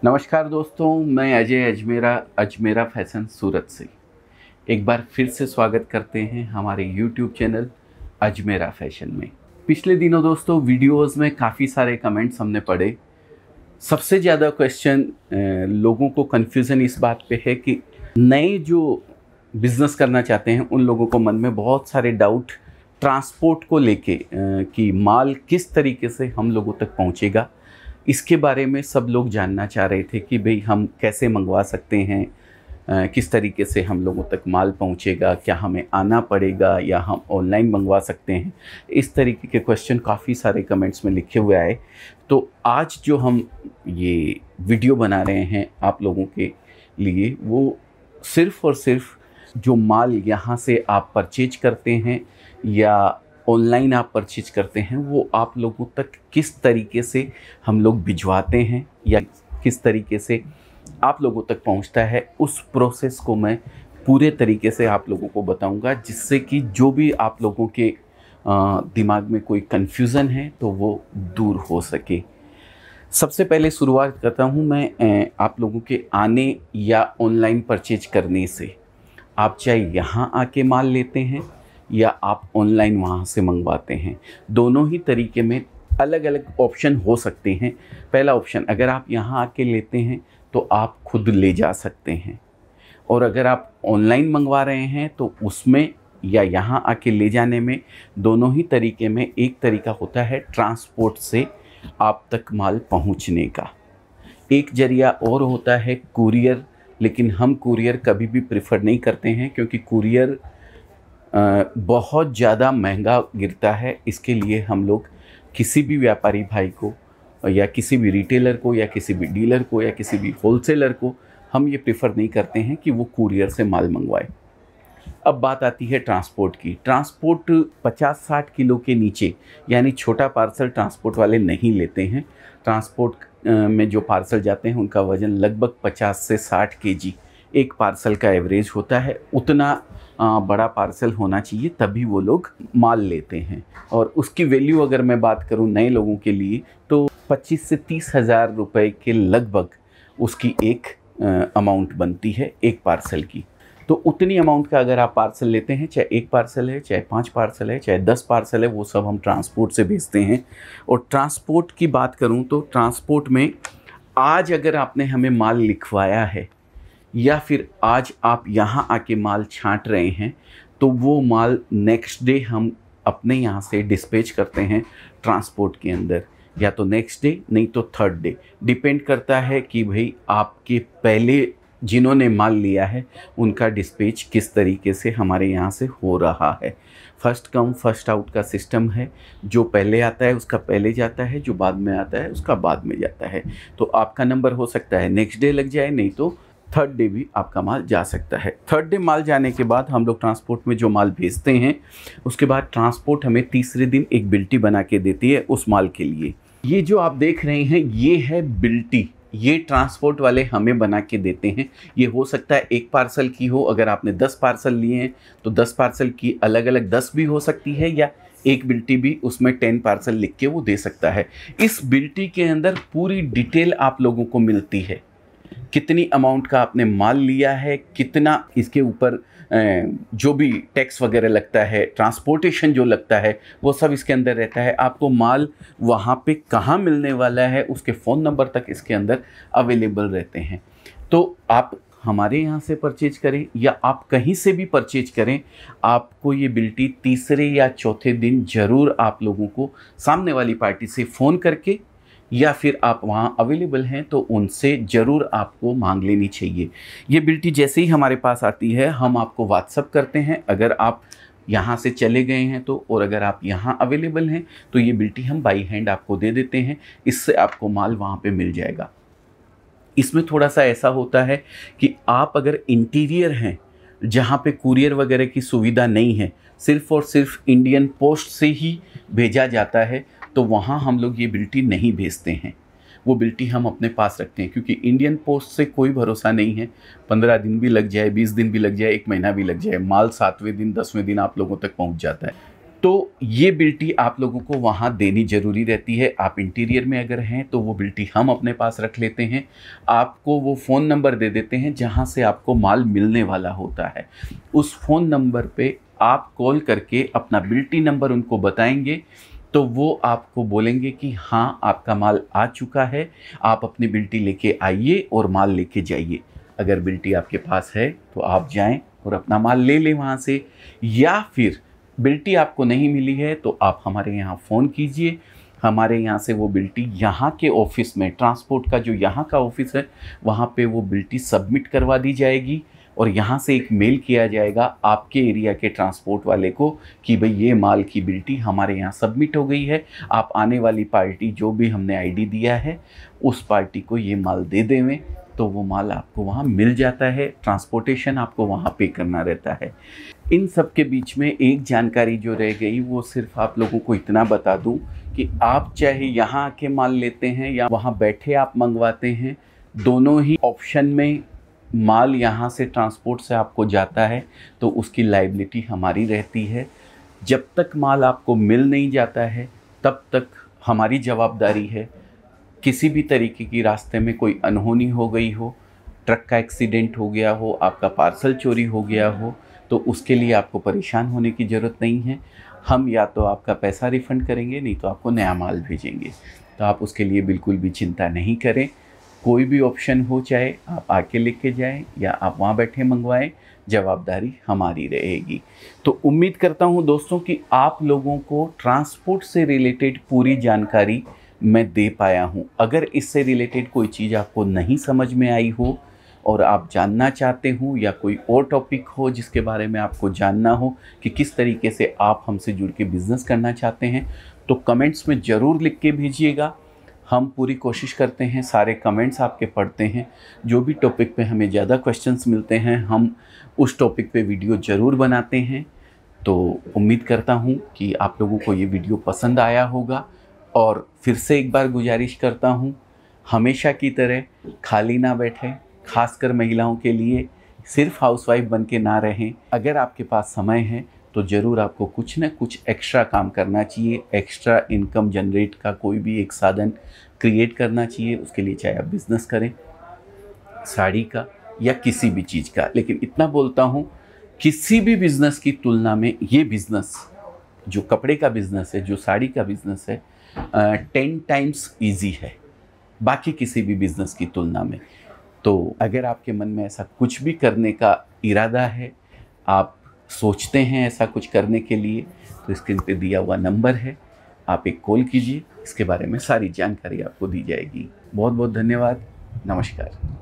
नमस्कार दोस्तों, मैं अजय अजमेरा फैशन सूरत से एक बार फिर से स्वागत करते हैं हमारे YouTube चैनल अजमेरा फैशन में। पिछले दिनों दोस्तों वीडियोस में काफ़ी सारे कमेंट्स हमने पढ़े। सबसे ज़्यादा क्वेश्चन लोगों को कन्फ्यूज़न इस बात पे है कि नए जो बिज़नेस करना चाहते हैं उन लोगों को मन में बहुत सारे डाउट ट्रांसपोर्ट को लेके कि माल किस तरीके से हम लोगों तक पहुंचेगा, इसके बारे में सब लोग जानना चाह रहे थे कि भाई हम कैसे मंगवा सकते हैं, किस तरीके से हम लोगों तक माल पहुंचेगा, क्या हमें आना पड़ेगा या हम ऑनलाइन मंगवा सकते हैं। इस तरीके के क्वेश्चन काफ़ी सारे कमेंट्स में लिखे हुए आए। तो आज जो हम ये वीडियो बना रहे हैं आप लोगों के लिए, वो सिर्फ़ और सिर्फ जो माल यहाँ से आप परचेज करते हैं या ऑनलाइन आप परचेज करते हैं वो आप लोगों तक किस तरीके से हम लोग भिजवाते हैं या किस तरीके से आप लोगों तक पहुंचता है, उस प्रोसेस को मैं पूरे तरीके से आप लोगों को बताऊंगा, जिससे कि जो भी आप लोगों के दिमाग में कोई कन्फ्यूज़न है तो वो दूर हो सके। सबसे पहले शुरुआत करता हूं मैं आप लोगों के आने या ऑनलाइन परचेज करने से। आप चाहे यहाँ आके माल लेते हैं या आप ऑनलाइन वहाँ से मंगवाते हैं, दोनों ही तरीके में अलग अलग ऑप्शन हो सकते हैं। पहला ऑप्शन, अगर आप यहाँ आके लेते हैं तो आप खुद ले जा सकते हैं, और अगर आप ऑनलाइन मंगवा रहे हैं तो उसमें या यहाँ आके ले जाने में, दोनों ही तरीके में एक तरीका होता है ट्रांसपोर्ट से आप तक माल पहुँचने का। एक जरिया और होता है कुरियर, लेकिन हम कुरियर कभी भी प्रेफर नहीं करते हैं क्योंकि कुरियर बहुत ज़्यादा महंगा गिरता है। इसके लिए हम लोग किसी भी व्यापारी भाई को या किसी भी रिटेलर को या किसी भी डीलर को या किसी भी होलसेलर को हम ये प्रेफर नहीं करते हैं कि वो कुरियर से माल मंगवाए। अब बात आती है ट्रांसपोर्ट की। ट्रांसपोर्ट 50-60 किलो के नीचे यानी छोटा पार्सल ट्रांसपोर्ट वाले नहीं लेते हैं। ट्रांसपोर्ट में जो पार्सल जाते हैं उनका वज़न लगभग 50 से 60 केजी एक पार्सल का एवरेज होता है। उतना बड़ा पार्सल होना चाहिए तभी वो लोग माल लेते हैं। और उसकी वैल्यू अगर मैं बात करूं नए लोगों के लिए तो 25 से 30 हज़ार रुपये के लगभग उसकी एक अमाउंट बनती है एक पार्सल की। तो उतनी अमाउंट का अगर आप पार्सल लेते हैं, चाहे एक पार्सल है, चाहे 5 पार्सल है, चाहे 10 पार्सल है, वो सब हम ट्रांसपोर्ट से भेजते हैं। और ट्रांसपोर्ट की बात करूं तो ट्रांसपोर्ट में आज अगर आपने हमें माल लिखवाया है या फिर आज आप यहाँ आके माल छांट रहे हैं तो वो माल नेक्स्ट डे हम अपने यहाँ से डिस्पैच करते हैं ट्रांसपोर्ट के अंदर, या तो नेक्स्ट डे नहीं तो थर्ड डे। डिपेंड करता है कि भाई आपके पहले जिन्होंने माल लिया है उनका डिस्पैच किस तरीके से हमारे यहाँ से हो रहा है। फर्स्ट कम फर्स्ट आउट का सिस्टम है। जो पहले आता है उसका पहले जाता है, जो बाद में आता है उसका बाद में जाता है। तो आपका नंबर हो सकता है नेक्स्ट डे लग जाए, नहीं तो थर्ड डे भी आपका माल जा सकता है। थर्ड डे माल जाने के बाद हम लोग ट्रांसपोर्ट में जो माल भेजते हैं उसके बाद ट्रांसपोर्ट हमें तीसरे दिन एक बिल्टी बना के देती है उस माल के लिए। ये जो आप देख रहे हैं ये है बिल्टी, ये ट्रांसपोर्ट वाले हमें बना के देते हैं। ये हो सकता है एक पार्सल की हो, अगर आपने 10 पार्सल लिए हैं तो 10 पार्सल की अलग अलग 10 भी हो सकती है, या एक बिल्टी भी उसमें 10 पार्सल लिख के वो दे सकता है। इस बिल्टी के अंदर पूरी डिटेल आप लोगों को मिलती है, कितनी अमाउंट का आपने माल लिया है, कितना इसके ऊपर जो भी टैक्स वगैरह लगता है, ट्रांसपोर्टेशन जो लगता है, वो सब इसके अंदर रहता है। आपको माल वहाँ पे कहाँ मिलने वाला है उसके फ़ोन नंबर तक इसके अंदर अवेलेबल रहते हैं। तो आप हमारे यहाँ से परचेज करें या आप कहीं से भी परचेज करें, आपको ये बिल्टी तीसरे या चौथे दिन ज़रूर आप लोगों को सामने वाली पार्टी से फ़ोन करके या फिर आप वहाँ अवेलेबल हैं तो उनसे ज़रूर आपको मांग लेनी चाहिए। ये बिल्टी जैसे ही हमारे पास आती है हम आपको व्हाट्सअप करते हैं, अगर आप यहाँ से चले गए हैं तो, और अगर आप यहाँ अवेलेबल हैं तो ये बिल्टी हम बाई हैंड आपको दे देते हैं। इससे आपको माल वहाँ पे मिल जाएगा। इसमें थोड़ा सा ऐसा होता है कि आप अगर इंटीरियर हैं जहाँ पे कुरियर वगैरह की सुविधा नहीं है, सिर्फ़ और सिर्फ इंडियन पोस्ट से ही भेजा जाता है, तो वहाँ हम लोग ये बिल्टी नहीं भेजते हैं। वो बिल्टी हम अपने पास रखते हैं क्योंकि इंडियन पोस्ट से कोई भरोसा नहीं है। 15 दिन भी लग जाए, 20 दिन भी लग जाए, 1 महीना भी लग जाए, माल 7वें दिन 10वें दिन आप लोगों तक पहुँच जाता है। तो ये बिल्टी आप लोगों को वहाँ देनी ज़रूरी रहती है। आप इंटीरियर में अगर हैं तो वो बिल्टी हम अपने पास रख लेते हैं, आपको वो फ़ोन नंबर दे देते हैं जहाँ से आपको माल मिलने वाला होता है। उस फ़ोन नंबर पे आप कॉल करके अपना बिल्टी नंबर उनको बताएंगे तो वो आपको बोलेंगे कि हाँ आपका माल आ चुका है, आप अपनी बिल्टी लेके आइए और माल लेके जाइए। अगर बिल्टी आपके पास है तो आप जाएं और अपना माल ले लें वहाँ से, या फिर बिल्टी आपको नहीं मिली है तो आप हमारे यहाँ फ़ोन कीजिए, हमारे यहाँ से वो बिल्टी यहाँ के ऑफिस में, ट्रांसपोर्ट का जो यहाँ का ऑफिस है वहाँ पे वो बिल्टी सबमिट करवा दी जाएगी और यहाँ से एक मेल किया जाएगा आपके एरिया के ट्रांसपोर्ट वाले को कि भाई ये माल की बिल्टी हमारे यहाँ सबमिट हो गई है, आप आने वाली पार्टी जो भी हमने आईडी दिया है उस पार्टी को ये माल दे देवें, तो वो माल आपको वहाँ मिल जाता है। ट्रांसपोर्टेशन आपको वहाँ पे करना रहता है। इन सब के बीच में एक जानकारी जो रह गई वो सिर्फ आप लोगों को इतना बता दूं कि आप चाहे यहाँ आके माल लेते हैं या वहाँ बैठे आप मंगवाते हैं, दोनों ही ऑप्शन में माल यहाँ से ट्रांसपोर्ट से आपको जाता है तो उसकी लायबिलिटी हमारी रहती है। जब तक माल आपको मिल नहीं जाता है तब तक हमारी जवाबदारी है। किसी भी तरीके की रास्ते में कोई अनहोनी हो गई हो, ट्रक का एक्सीडेंट हो गया हो, आपका पार्सल चोरी हो गया हो, तो उसके लिए आपको परेशान होने की ज़रूरत नहीं है। हम या तो आपका पैसा रिफ़ंड करेंगे, नहीं तो आपको नया माल भेजेंगे। तो आप उसके लिए बिल्कुल भी चिंता नहीं करें। कोई भी ऑप्शन हो, चाहे आप आके लेके जाएं या आप वहाँ बैठे मंगवाएं, जवाबदारी हमारी रहेगी। तो उम्मीद करता हूँ दोस्तों कि आप लोगों को ट्रांसपोर्ट से रिलेटेड पूरी जानकारी मैं दे पाया हूँ। अगर इससे रिलेटेड कोई चीज़ आपको नहीं समझ में आई हो और आप जानना चाहते हो या कोई और टॉपिक हो जिसके बारे में आपको जानना हो कि किस तरीके से आप हमसे जुड़ के बिज़नेस करना चाहते हैं, तो कमेंट्स में ज़रूर लिख के भेजिएगा। हम पूरी कोशिश करते हैं, सारे कमेंट्स आपके पढ़ते हैं। जो भी टॉपिक पे हमें ज़्यादा क्वेश्चंस मिलते हैं हम उस टॉपिक पे वीडियो ज़रूर बनाते हैं। तो उम्मीद करता हूँ कि आप लोगों को ये वीडियो पसंद आया होगा। और फिर से एक बार गुजारिश करता हूँ, हमेशा की तरह खाली ना बैठें, खासकर महिलाओं के लिए सिर्फ हाउसवाइफ बन के ना रहें। अगर आपके पास समय है तो ज़रूर आपको कुछ न कुछ एक्स्ट्रा काम करना चाहिए, एक्स्ट्रा इनकम जनरेट का कोई भी एक साधन क्रिएट करना चाहिए। उसके लिए चाहे आप बिज़नेस करें साड़ी का या किसी भी चीज़ का, लेकिन इतना बोलता हूँ किसी भी बिज़नेस की तुलना में ये बिज़नेस जो कपड़े का बिज़नेस है, जो साड़ी का बिज़नेस है, 10 टाइम्स ईजी है बाकी किसी भी बिज़नेस की तुलना में। तो अगर आपके मन में ऐसा कुछ भी करने का इरादा है, आप सोचते हैं ऐसा कुछ करने के लिए, तो स्क्रीन पे दिया हुआ नंबर है, आप एक कॉल कीजिए, इसके बारे में सारी जानकारी आपको दी जाएगी। बहुत बहुत धन्यवाद। नमस्कार।